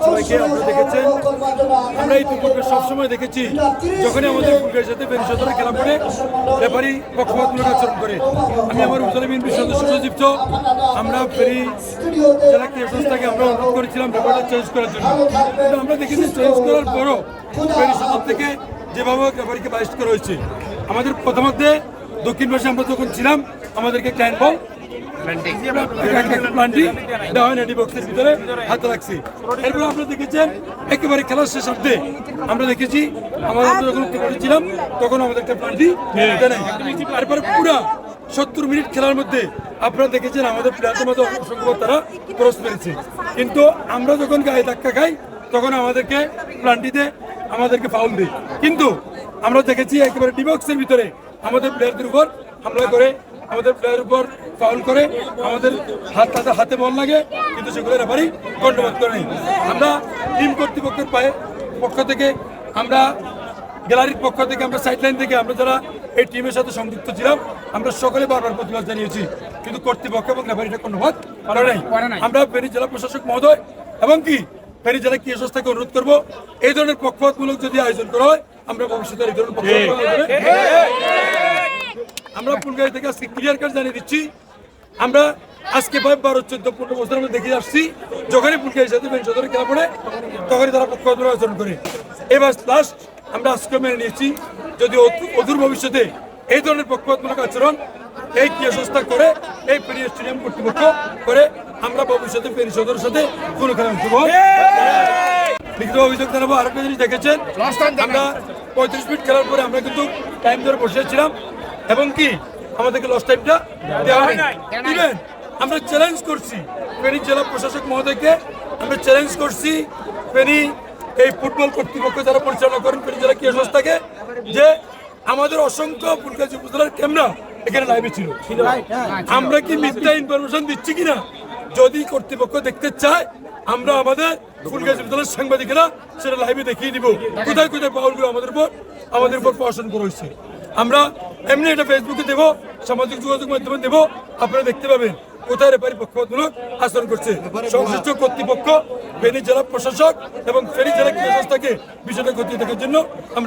ধন্যবাদ সবাইকে। আপনারা দেখেছেন, আমরা ইতিপূর্বে সবসময় দেখেছি যখনই আমাদের ফুলগাঁয়ের সাথে ফেনী সদরে খেলা পড়ে রেফারি পক্ষপাতমূলক আচরণ করে। আমি আমার উপজেলা বিএনপির সদস্য সচিব আমরা ফেনী জেলা ক্রীড়া সংস্থাকে আমরা অনুরোধ করেছিলাম ব্যাপারটা চেঞ্জ করার জন্য, কিন্তু আমরা দেখেছি চেঞ্জ করার পরও ফেনী সদর থেকে যেভাবে রেফারিকে বাইশ করা হয়েছে। আমাদের প্রথমে দক্ষিণ পাশে আমরা যখন ছিলাম আমাদেরকে ক্লায়েন্ট বল ভিতরে হাতে রাখছি। এরপর আপনারা দেখেছেন একেবারে খেলার শেষার্ধে আমরা দেখেছি আমাদের যখন ছিলাম তখন আমাদেরকে প্লান্টি তারপরে পুরা 70 মিনিট খেলার মধ্যে আপনারা দেখেছেন আমাদের প্লেয়ারদের মধ্যে অসংখ্য তারা ক্রস পেরেছে, কিন্তু আমরা যখন গায়ে ধাক্কা খাই তখন আমাদেরকে প্লান্টিতে আমাদেরকে ফাউল দেয়। কিন্তু আমরা দেখেছি একেবারে ডিবক্সের ভিতরে আমাদের প্লেয়ারদের উপর হামলা করে, আমাদের প্লেয়ারের উপর ফাউল করে, আমাদের তাদের হাতে বল লাগে, কিন্তু সেগুলো রেফারি গণ্যবোধ করে নেই। আমরা টিম কর্তৃপক্ষের পক্ষ থেকে, আমরা গ্যালারির পক্ষ থেকে, আমরা সাইডলাইন থেকে আমরা যারা এই টিমের সাথে সংযুক্ত ছিলাম আমরা সকলে বারবার প্রতিবাদ জানিয়েছি, কিন্তু কর্তৃপক্ষ এবং রেফারিটা গণ্যবোধ করে নাই। আমরা ফেনী জেলা প্রশাসক মহোদয় এবং কি ফেনী জেলা ক্রীড়া সংস্থাকে অনুরোধ করবো, এই ধরনের পক্ষপাতমূলক যদি আয়োজন করা হয় আমরা ভবিষ্যতে এই ধরনের আমরা ফুলগাঁই থেকে আজকে ক্লিয়ার কাট জানিয়ে দিচ্ছি। আমরা আজকে 12-14-15 বছর আমরা দেখে আসছি যখনই ফুলগাঁয়ের সাথে ফেনী সদরে খেলা পড়ে তখনই তারা পক্ষপাতমূলক আচরণ করে। এবার লাস্ট আমরা আজকে মেনে নিয়েছি যদি অদূর ভবিষ্যতে এই ধরনের পক্ষপাতমূলক আচরণ এই ক্রীড়া সংস্থা করে, এই ফেনী স্টেডিয়াম কর্তৃপক্ষ করে, আমরা ভবিষ্যতে ফেনী সদরের সাথে কোনো খেলা লিখিত অভিযোগ জানাবো। আরেকটা জিনিস দেখেছেন, আমরা 35 মিনিট খেলার পরে আমরা কিন্তু টাইম ধরে বসেছিলাম এবং কি আমাদেরকে লস টাইমটা দেওয়া হয়। ইভেন আমরা চ্যালেঞ্জ করছি ফেনী জেলা প্রশাসক মহোদয়কে, আমরা চ্যালেঞ্জ করছি ফেনী এই ফুটবল কর্তৃপক্ষ যারা পরিচালনা করেন ফেনী জেলা ক্রীড়া সংস্থাকে, যে আমাদের অসংখ্য ফুলগাজী উপজেলার ক্যামেরা এখানে লাইভে ছিল, আমরা কি মিথ্যা ইনফরমেশন দিচ্ছি কিনা যদি কর্তৃপক্ষ দেখতে চায় আমরা আমাদের ফুলগাজী উপজেলার সাংবাদিকেরা সেটা লাইভে দেখিয়ে দিব কোথায় কোথায় পাউলগুলো আমাদের উপর প্রশাসন করা হয়েছে। আমরা এমনি এটা ফেসবুকে দেবো, সামাজিক যোগাযোগ মাধ্যমে দেবো, আপনারা দেখতে পাবেন কোথায় রেফারি পক্ষপাতমূলক আচরণ করছে। সংশ্লিষ্ট কর্তৃপক্ষ ফেনী জেলা প্রশাসক এবং ফেনী জেলা ক্রীড়া সংস্থাকে বিষয়টা খতিয়ে দেখার জন্য আমরা